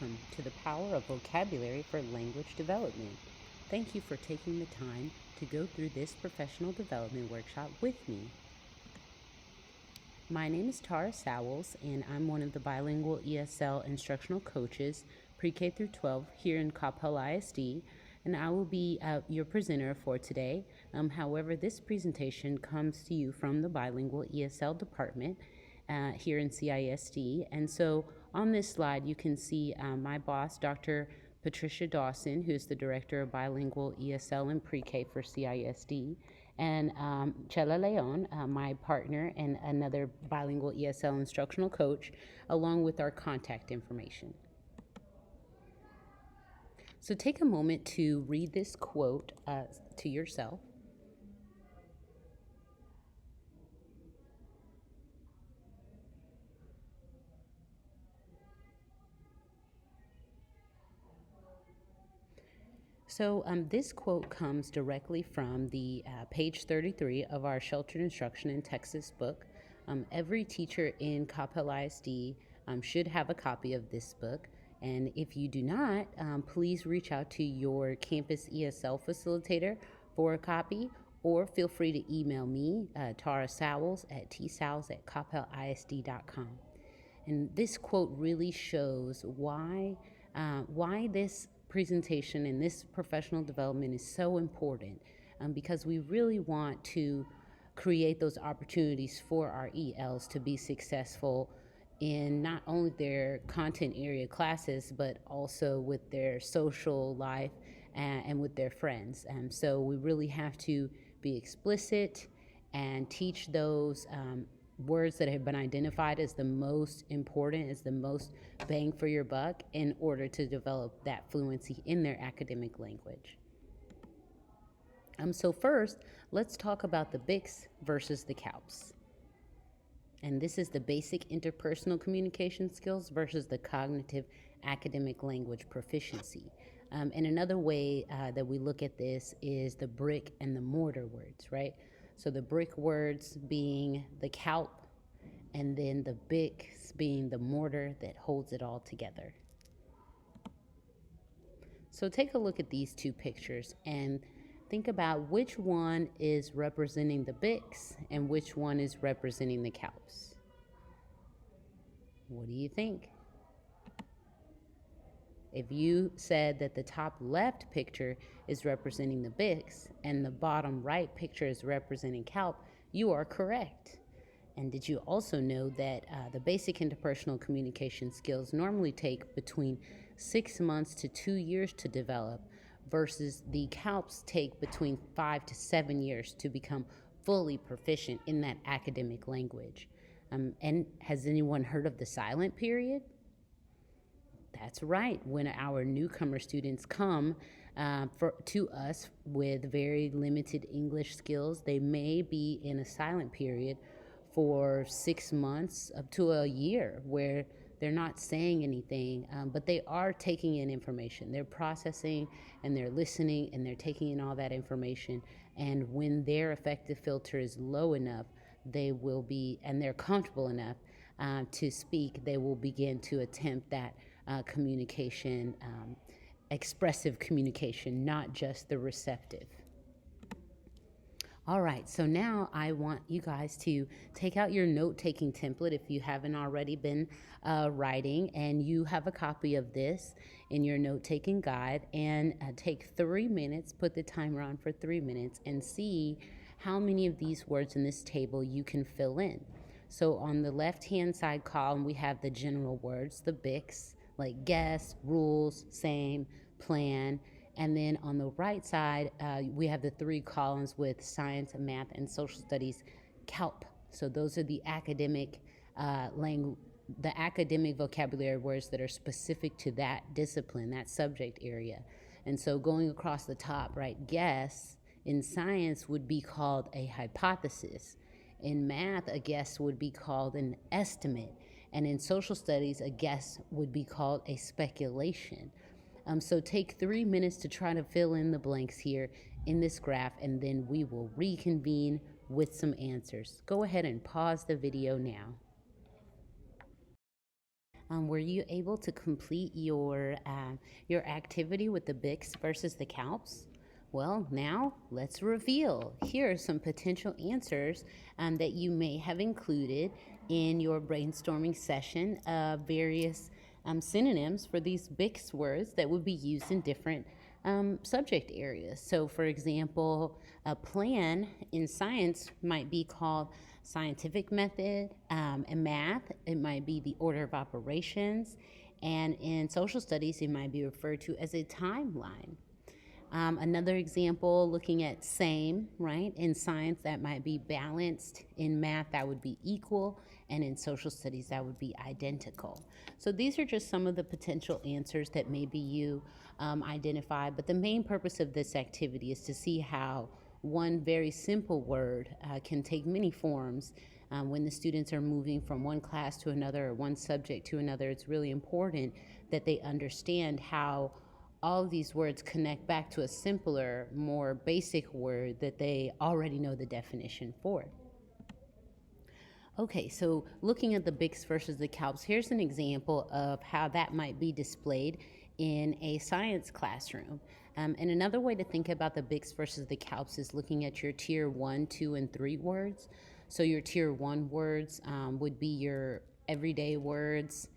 Welcome to the Power of Vocabulary for Language Development. Thank you for taking the time to go through this professional development workshop with me. My name is Tara Sowells, and I'm one of the bilingual ESL instructional coaches, pre-K through 12, here in CALP ISD, and I will be your presenter for today. However, this presentation comes to you from the bilingual ESL department here in CISD, and so on this slide you can see my boss, Dr. Patricia Dawson, who's the Director of Bilingual ESL and Pre-K for CISD, and Chela Leon, my partner and another bilingual ESL instructional coach, along with our contact information. So take a moment to read this quote to yourself. So this quote comes directly from the page 33 of our Sheltered Instruction in Texas book. Every teacher in CALP ISD should have a copy of this book. And if you do not, please reach out to your campus ESL facilitator for a copy, or feel free to email me, Tara Sowells at tsowells@calplisd.com. And this quote really shows why this presentation and this professional development is so important, because we really want to create those opportunities for our ELs to be successful in not only their content area classes, but also with their social life and with their friends. So we really have to be explicit and teach those words that have been identified as the most important, as the most bang for your buck, in order to develop that fluency in their academic language. So first, let's talk about the BICS versus the CALPS. And this is the basic interpersonal communication skills versus the cognitive academic language proficiency. And another way that we look at this is the brick and the mortar words, right? So the brick words being the CALP, and then the BICS being the mortar that holds it all together. So take a look at these two pictures and think about which one is representing the BICS and which one is representing the CALPS. What do you think? If you said that the top left picture is representing the BICS and the bottom right picture is representing CALP, you are correct. And did you also know that the basic interpersonal communication skills normally take between 6 months to 2 years to develop, versus the CALPs take between 5 to 7 years to become fully proficient in that academic language? And has anyone heard of the silent period? That's right. When our newcomer students come to us with very limited English skills, they may be in a silent period for 6 months up to a year, where they're not saying anything, but they are taking in information. They're processing and they're listening and they're taking in all that information. And when their affective filter is low enough, they will be, and they're comfortable enough to speak, they will begin to attempt that communication, expressive communication, not just the receptive. All right, so now I want you guys to take out your note-taking template if you haven't already been writing, and you have a copy of this in your note-taking guide, and take 3 minutes, put the timer on for 3 minutes, and see how many of these words in this table you can fill in. So on the left-hand side column, we have the general words, the BICS, like guess, rules, same, plan. And then on the right side, we have the 3 columns with science, math, and social studies, CALP. So those are the academic academic vocabulary words that are specific to that discipline, that subject area. And so going across the top, right, guess in science would be called a hypothesis. In math, a guess would be called an estimate. And in social studies, a guess would be called a speculation. So take 3 minutes to try to fill in the blanks here in this graph, and then we will reconvene with some answers. Go ahead and pause the video now. Were you able to complete your activity with the BICS versus the CALPS? Well, now let's reveal. Here are some potential answers that you may have included in your brainstorming session of various synonyms for these BICS words that would be used in different subject areas. So, for example, a plan in science might be called scientific method. In math, it might be the order of operations. And in social studies, it might be referred to as a timeline. Another example, looking at same, right? In science, that might be balanced. In math, that would be equal. And in social studies, that would be identical. So these are just some of the potential answers that maybe you identify. But the main purpose of this activity is to see how one very simple word can take many forms. When the students are moving from one class to another or one subject to another, it's really important that they understand how all of these words connect back to a simpler, more basic word that they already know the definition for. Okay, so looking at the BICS versus the CALPS, here's an example of how that might be displayed in a science classroom. And another way to think about the BICS versus the CALPS is looking at your tier 1, 2, and 3 words. So your tier 1 words would be your everyday words.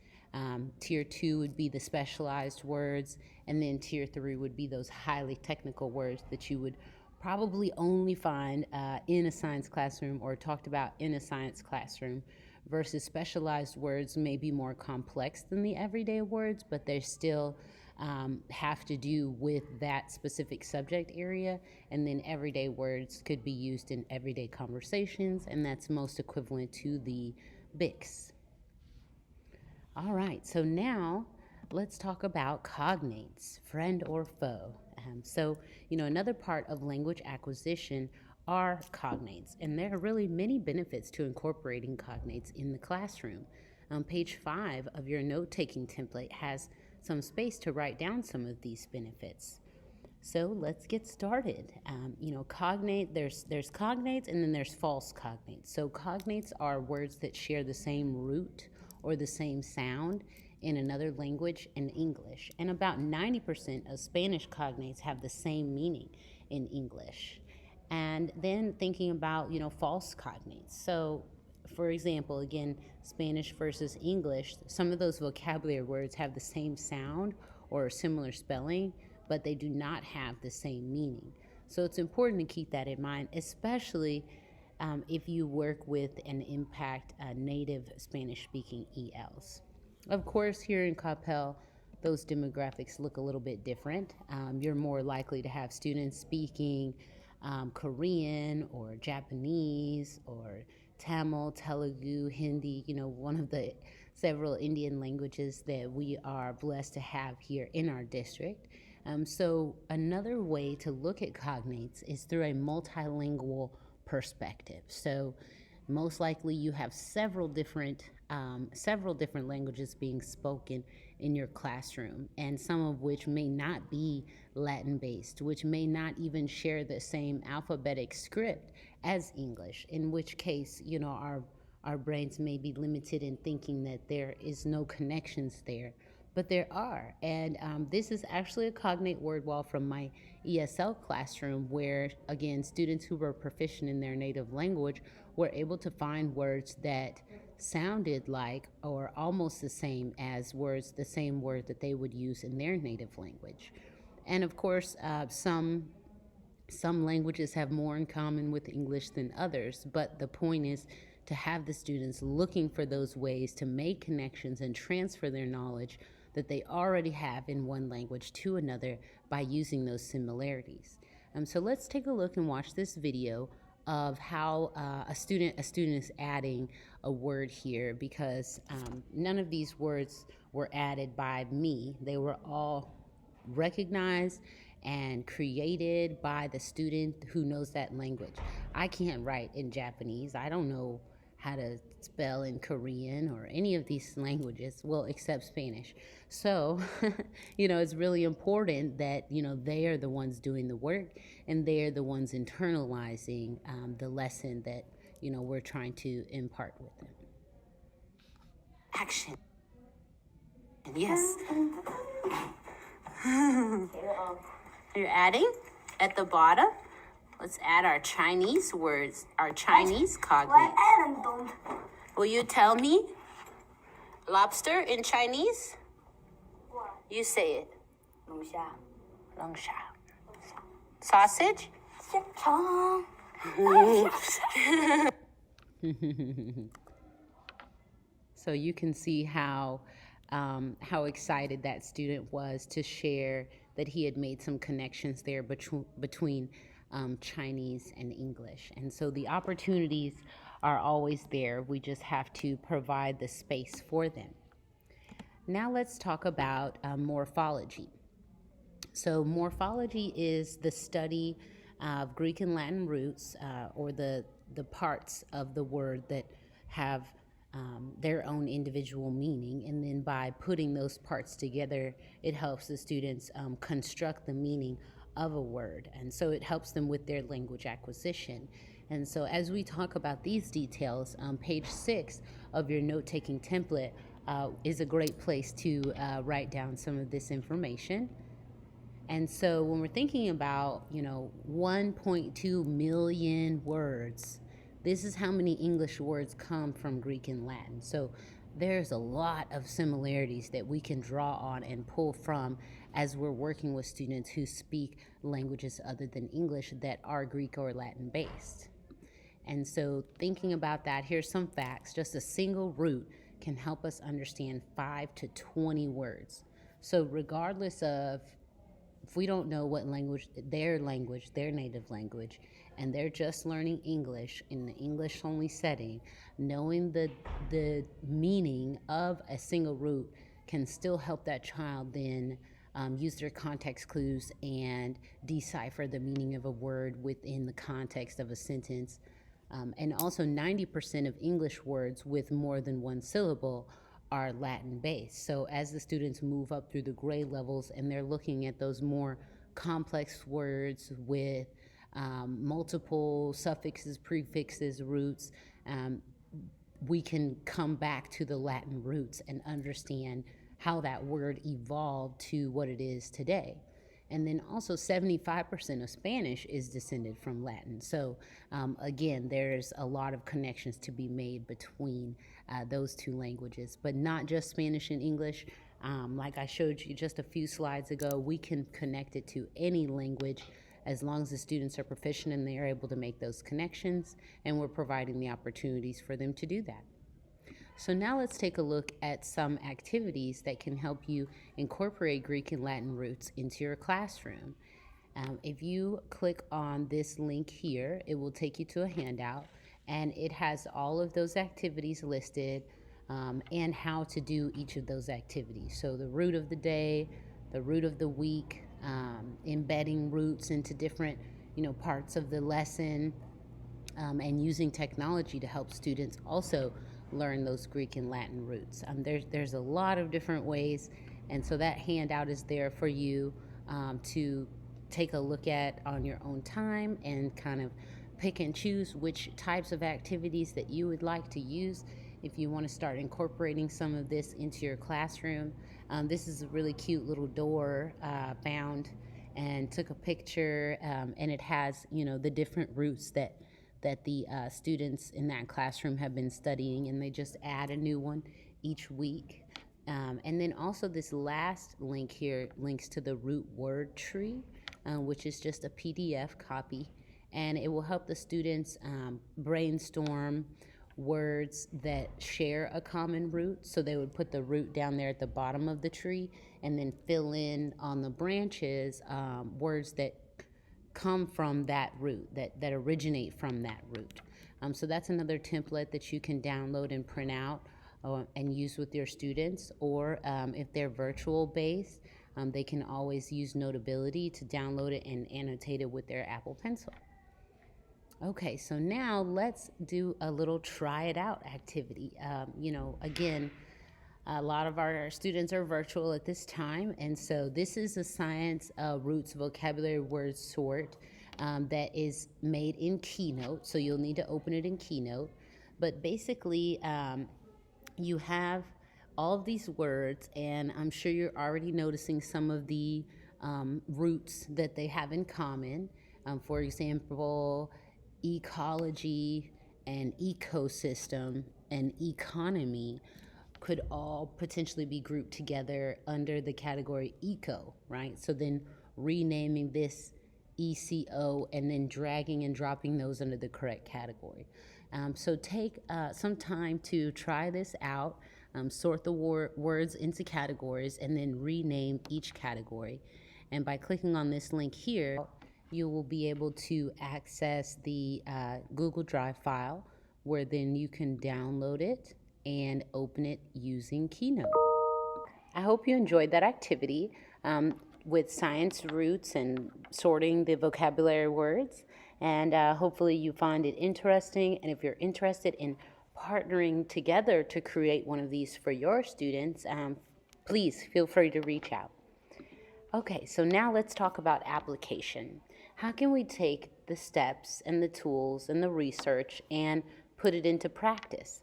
Tier 2 would be the specialized words, and then tier 3 would be those highly technical words that you would probably only find in a science classroom or talked about in a science classroom, versus specialized words may be more complex than the everyday words, but they still have to do with that specific subject area. And then everyday words could be used in everyday conversations, and that's most equivalent to the BICS. All right, so now let's talk about cognates, friend or foe. Another part of language acquisition are cognates, and there are really many benefits to incorporating cognates in the classroom. Page 5 of your note-taking template has some space to write down some of these benefits. So let's get started. Cognate, there's cognates and then there's false cognates. So cognates are words that share the same root or the same sound in another language and English. And about 90% of Spanish cognates have the same meaning in English. And then thinking about, false cognates. So, for example, again, Spanish versus English, some of those vocabulary words have the same sound or similar spelling, but they do not have the same meaning. So it's important to keep that in mind, especially if you work with and impact native Spanish-speaking ELs. Of course, here in Capel, those demographics look a little bit different. You're more likely to have students speaking Korean or Japanese or Tamil, Telugu, Hindi, one of the several Indian languages that we are blessed to have here in our district. So another way to look at cognates is through a multilingual perspective. So most likely you have several different languages being spoken in your classroom, and some of which may not be Latin based, which may not even share the same alphabetic script as English, in which case, our brains may be limited in thinking that there is no connections there, but there are. And this is actually a cognate word wall from my ESL classroom, where, again, students who were proficient in their native language were able to find words that sounded like or almost the same as the same word that they would use in their native language. And of course, some languages have more in common with English than others, but the point is to have the students looking for those ways to make connections and transfer their knowledge that they already have in one language to another by using those similarities. So let's take a look and watch this video of how a student is adding a word here, because none of these words were added by me. They were all recognized and created by the student who knows that language. I can't write in Japanese. I don't know how to spell in Korean or any of these languages, well, except Spanish. So, it's really important that, they are the ones doing the work, and they are the ones internalizing the lesson that, we're trying to impart with them. Action. Yes. You're adding at the bottom. Let's add our Chinese words, our Chinese cognates. Why Ellen don't? Will you tell me lobster in Chinese? What? You say it. 龙虾。 Long sha. Sausage? 香肠。 So you can see how excited that student was to share that he had made some connections there between Chinese and English. And so the opportunities are always there. We just have to provide the space for them. Now let's talk about morphology. So morphology is the study of Greek and Latin roots, or the parts of the word that have their own individual meaning, and then by putting those parts together, it helps the students construct the meaning of a word, and so it helps them with their language acquisition. And so as we talk about these details, page 6 of your note-taking template is a great place to write down some of this information. And so when we're thinking about, 1.2 million words, this is how many English words come from Greek and Latin. So there's a lot of similarities that we can draw on and pull from as we're working with students who speak languages other than English that are Greek or Latin based. And so thinking about that, here's some facts. Just a single root can help us understand 5 to 20 words. So regardless of if we don't know what language, their native language, and they're just learning English in the English-only setting, knowing the meaning of a single root can still help that child then use their context clues and decipher the meaning of a word within the context of a sentence. And also 90% of English words with more than one syllable are Latin based. So as the students move up through the grade levels and they're looking at those more complex words with multiple suffixes, prefixes, roots, we can come back to the Latin roots and understand how that word evolved to what it is today. And then also 75% of Spanish is descended from Latin. So again, there's a lot of connections to be made between those two languages, but not just Spanish and English. Like I showed you just a few slides ago, we can connect it to any language as long as the students are proficient and they are able to make those connections, and we're providing the opportunities for them to do that. So now let's take a look at some activities that can help you incorporate Greek and Latin roots into your classroom. If you click on this link here, it will take you to a handout, and it has all of those activities listed and how to do each of those activities. So the root of the day, the root of the week, embedding roots into different parts of the lesson, and using technology to help students also learn those Greek and Latin roots. There's a lot of different ways, and so that handout is there for you to take a look at on your own time and kind of pick and choose which types of activities that you would like to use if you want to start incorporating some of this into your classroom. This is a really cute little door found and took a picture, and it has the different roots that the students in that classroom have been studying, and they just add a new one each week. And then also this last link here links to the root word tree, which is just a PDF copy, and it will help the students brainstorm words that share a common root. So they would put the root down there at the bottom of the tree and then fill in on the branches words that come from that root, that originate from that root. So that's another template that you can download and print out and use with your students, or if they're virtual based, they can always use Notability to download it and annotate it with their Apple Pencil. Okay, so now let's do a little try it out activity. Again, a lot of our students are virtual at this time, and so this is a science roots vocabulary word sort that is made in Keynote, so you'll need to open it in Keynote. But basically, you have all of these words, and I'm sure you're already noticing some of the roots that they have in common. For example, ecology and ecosystem and economy could all potentially be grouped together under the category eco, right? So then renaming this ECO and then dragging and dropping those under the correct category. So take some time to try this out, sort the words into categories, and then rename each category. And by clicking on this link here, you will be able to access the Google Drive file where then you can download it and open it using Keynote. I hope you enjoyed that activity with science roots and sorting the vocabulary words. And hopefully you find it interesting. And if you're interested in partnering together to create one of these for your students, please feel free to reach out. Okay, so now let's talk about application. How can we take the steps and the tools and the research and put it into practice?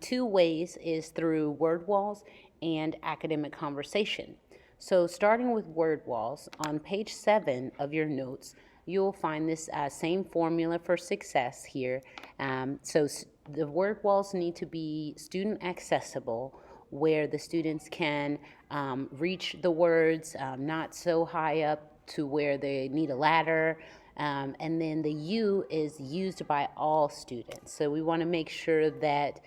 Two ways is through word walls and academic conversation. So starting with word walls, on page 7 of your notes, you'll find this same formula for success here. The word walls need to be student accessible, where the students can reach the words, not so high up to where they need a ladder. And then the U is used by all students. So we want to make sure that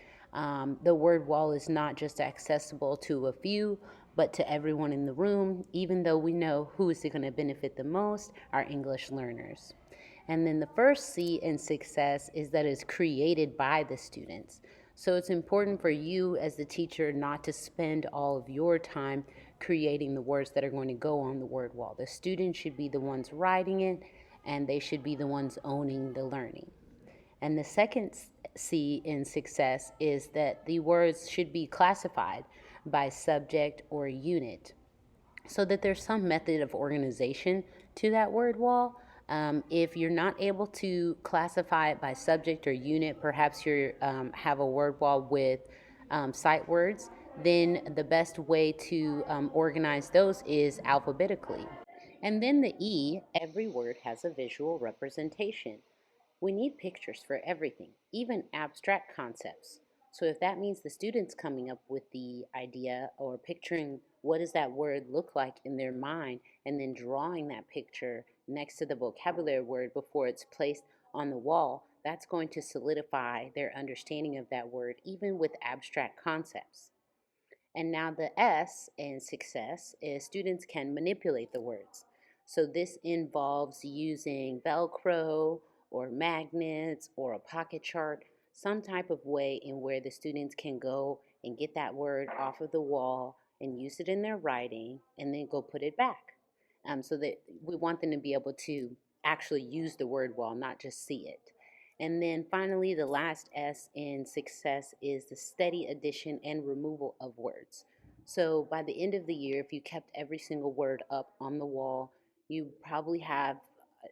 the word wall is not just accessible to a few, but to everyone in the room, even though we know who is going to benefit the most, our English learners. And then the first C in success is that it's created by the students. So it's important for you as the teacher not to spend all of your time creating the words that are going to go on the word wall. The students should be the ones writing it, and they should be the ones owning the learning. And the second C in success is that the words should be classified by subject or unit, so that there's some method of organization to that word wall. If you're not able to classify it by subject or unit, perhaps you have a word wall with sight words, then the best way to organize those is alphabetically. And then the E, every word has a visual representation. We need pictures for everything, even abstract concepts. So if that means the students coming up with the idea or picturing what does that word look like in their mind and then drawing that picture next to the vocabulary word before it's placed on the wall, that's going to solidify their understanding of that word even with abstract concepts. And now the S in success is students can manipulate the words. So this involves using Velcro or magnets or a pocket chart, some type of way in where the students can go and get that word off of the wall and use it in their writing and then go put it back. So that we want them to be able to actually use the word wall, not just see it. And then finally, the last S in success is the steady addition and removal of words. So by the end of the year, if you kept every single word up on the wall, you probably have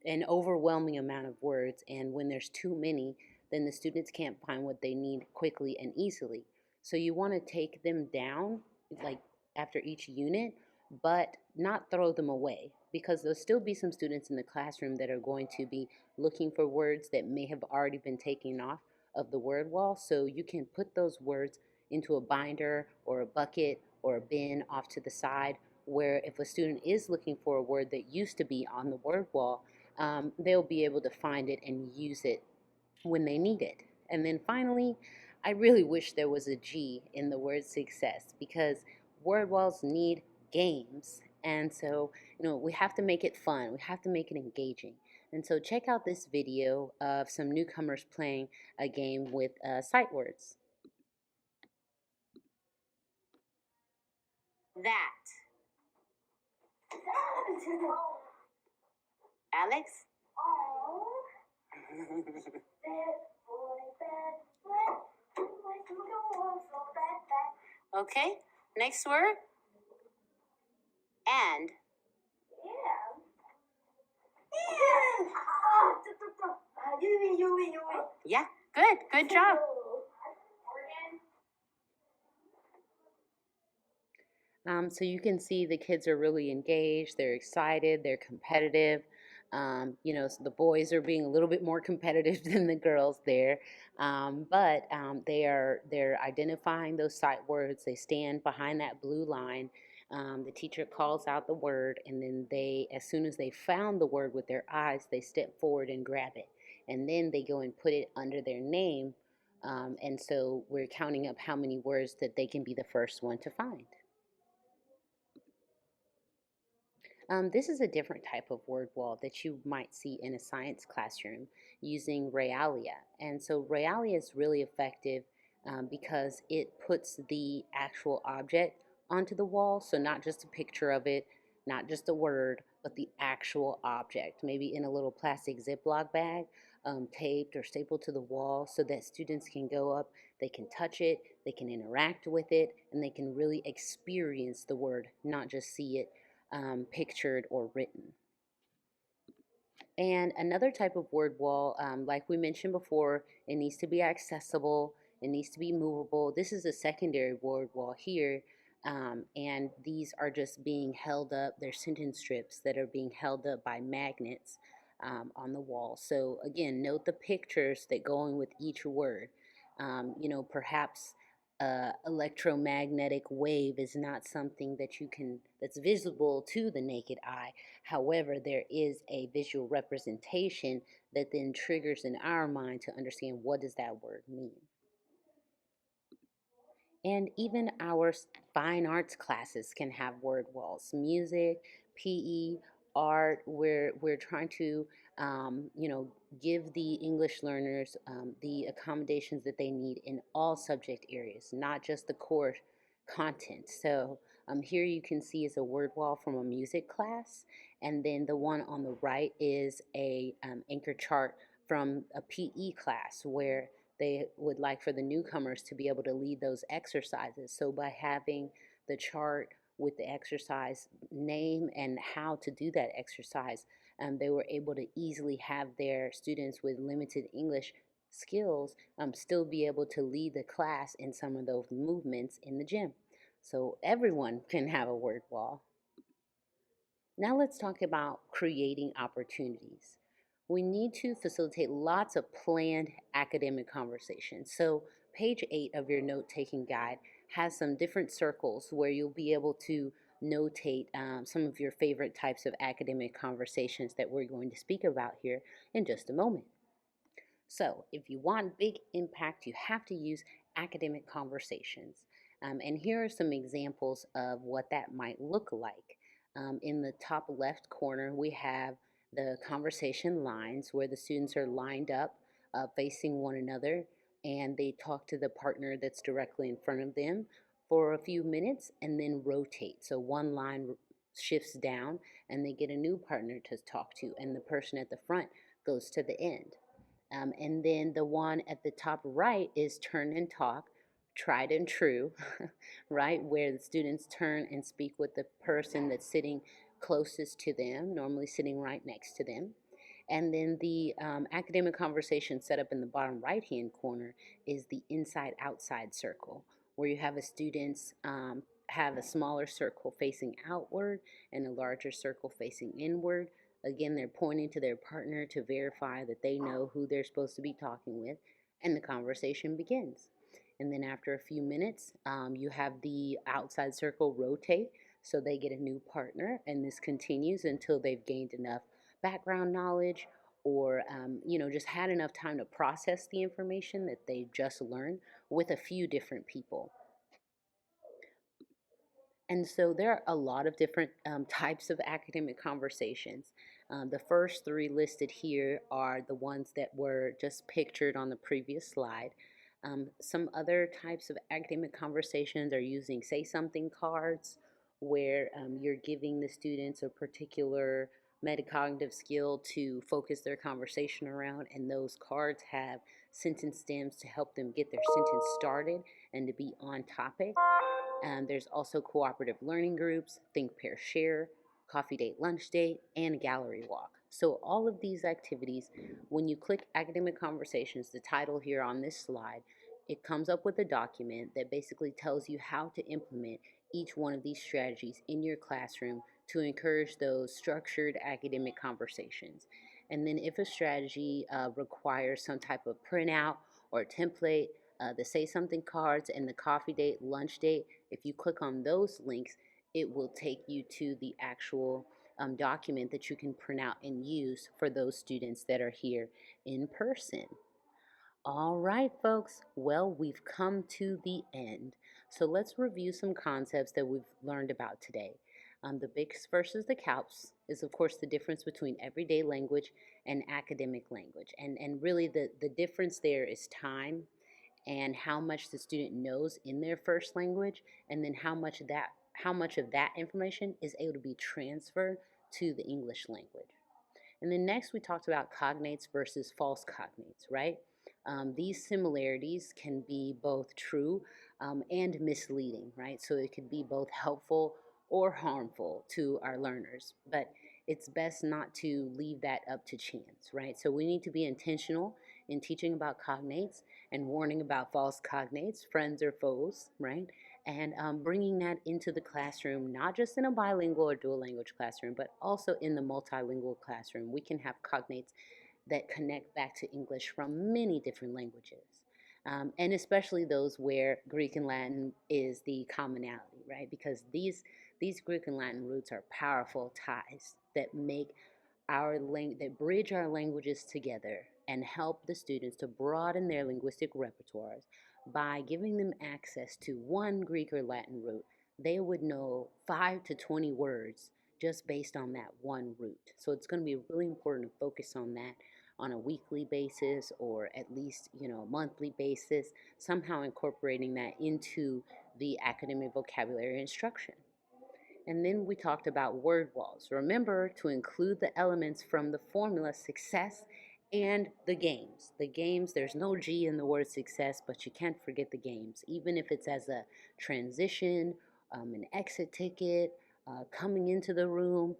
an overwhelming amount of words. And when there's too many, then the students can't find what they need quickly and easily. So you want to take them down, like after each unit, but not throw them away, because there'll still be some students in the classroom that are going to be looking for words that may have already been taken off of the word wall. So you can put those words into a binder or a bucket or a bin off to the side, where if a student is looking for a word that used to be on the word wall, they'll be able to find it and use it when they need it. And then finally, I really wish there was a G in the word success, because word walls need games. And so, we have to make it fun. We have to make it engaging. And so check out this video of some newcomers playing a game with sight words. That. Alex? Okay, next word. And. Yeah, good job. So you can see the kids are really engaged, they're excited, they're competitive. So the boys are being a little bit more competitive than the girls there, but they're identifying those sight words. They stand behind that blue line. The teacher calls out the word, and then as soon as they found the word with their eyes, they step forward and grab it, and then they go and put it under their name. And so we're counting up how many words that they can be the first one to find. This is a different type of word wall that you might see in a science classroom using realia. And so realia is really effective because it puts the actual object onto the wall. So not just a picture of it, not just a word, but the actual object, maybe in a little plastic Ziploc bag, taped or stapled to the wall so that students can go up, they can touch it, they can interact with it, and they can really experience the word, not just see it pictured or written. And another type of word wall, like we mentioned before, it needs to be accessible, it needs to be movable. This is a secondary word wall here, and these are just being held up. They're sentence strips that are being held up by magnets on the wall. So again, note the pictures that go in with each word. Perhaps electromagnetic wave is not something that's visible to the naked eye. However, there is a visual representation that then triggers in our mind to understand what does that word mean. And even our fine arts classes can have word walls. Music, PE, art, we're trying to, give the English learners the accommodations that they need in all subject areas, not just the core content. So here you can see is a word wall from a music class, and then the one on the right is a anchor chart from a PE class where they would like for the newcomers to be able to lead those exercises. So by having the chart with the exercise name and how to do that exercise, they were able to easily have their students with limited English skills still be able to lead the class in some of those movements in the gym. So everyone can have a word wall. Now let's talk about creating opportunities. We need to facilitate lots of planned academic conversations. So page 8 of your note-taking guide has some different circles where you'll be able to notate some of your favorite types of academic conversations that we're going to speak about here in just a moment. So if you want big impact, you have to use academic conversations. And here are some examples of what that might look like. In the top left corner, we have the conversation lines where the students are lined up facing one another, and they talk to the partner that's directly in front of them for a few minutes and then rotate. So one line shifts down and they get a new partner to talk to, and the person at the front goes to the end. And then the one at the top right is turn and talk, tried and true, right? Where the students turn and speak with the person that's sitting closest to them, normally sitting right next to them. And then the academic conversation set up in the bottom right hand corner is the inside outside circle, where you have a students have a smaller circle facing outward and a larger circle facing inward. Again, they're pointing to their partner to verify that they know who they're supposed to be talking with, and the conversation begins. And then after a few minutes, you have the outside circle rotate, so they get a new partner, and this continues until they've gained enough background knowledge or just had enough time to process the information that they've just learned with a few different people. And so there are a lot of different types of academic conversations. The first three listed here are the ones that were just pictured on the previous slide. Some other types of academic conversations are using say something cards, where you're giving the students a particular metacognitive skill to focus their conversation around, and those cards have sentence stems to help them get their sentence started and to be on topic. There's also cooperative learning groups, think, pair, share, coffee date, lunch date, and gallery walk. So all of these activities, when you click academic conversations, the title here on this slide, it comes up with a document that basically tells you how to implement each one of these strategies in your classroom to encourage those structured academic conversations. And then if a strategy requires some type of printout or template, the Say Something cards and the coffee date, lunch date, if you click on those links, it will take you to the actual document that you can print out and use for those students that are here in person. All right, folks. Well, we've come to the end. So let's review some concepts that we've learned about today. The BICS versus the CALPS is, of course, the difference between everyday language and academic language. And really, the difference there is time and how much the student knows in their first language, and then how much of that information is able to be transferred to the English language. And then next we talked about cognates versus false cognates, right? These similarities can be both true and misleading, right? So it could be both helpful or harmful to our learners, but it's best not to leave that up to chance, right? So we need to be intentional in teaching about cognates and warning about false cognates, friends or foes, right? And bringing that into the classroom, not just in a bilingual or dual language classroom, but also in the multilingual classroom. We can have cognates that connect back to English from many different languages. And especially those where Greek and Latin is the commonality, right? Because these Greek and Latin roots are powerful ties that make that bridge our languages together and help the students to broaden their linguistic repertoires by giving them access to one Greek or Latin root. They would know 5 to 20 words just based on that one root. So it's going to be really important to focus on that on a weekly basis or at least, a monthly basis, somehow incorporating that into the academic vocabulary instruction. And then we talked about word walls. Remember to include the elements from the formula success and the games. The games, there's no G in the word success, but you can't forget the games, even if it's as a transition, an exit ticket, coming into the room.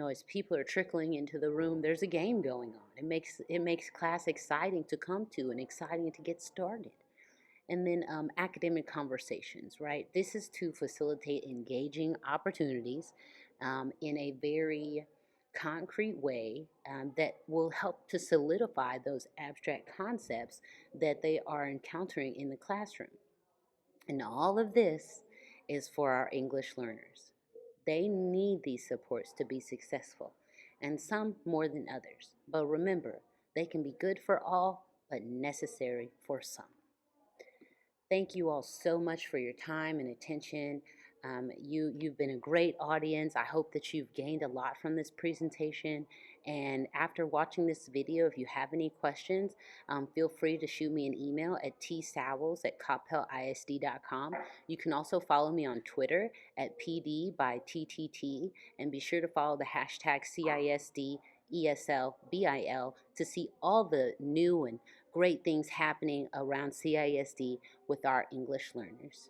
As people are trickling into the room, there's a game going on. It makes class exciting to come to and exciting to get started. And then academic conversations, right? This is to facilitate engaging opportunities in a very concrete way that will help to solidify those abstract concepts that they are encountering in the classroom. And all of this is for our English learners. They need these supports to be successful, and some more than others. But remember, they can be good for all, but necessary for some. Thank you all so much for your time and attention. You've been a great audience. I hope that you've gained a lot from this presentation. And after watching this video, if you have any questions, feel free to shoot me an email at tsowels@coppellisd.com. You can also follow me on Twitter at pd/ttt, and be sure to follow the hashtag CISDESLBIL to see all the new and great things happening around CISD with our English learners.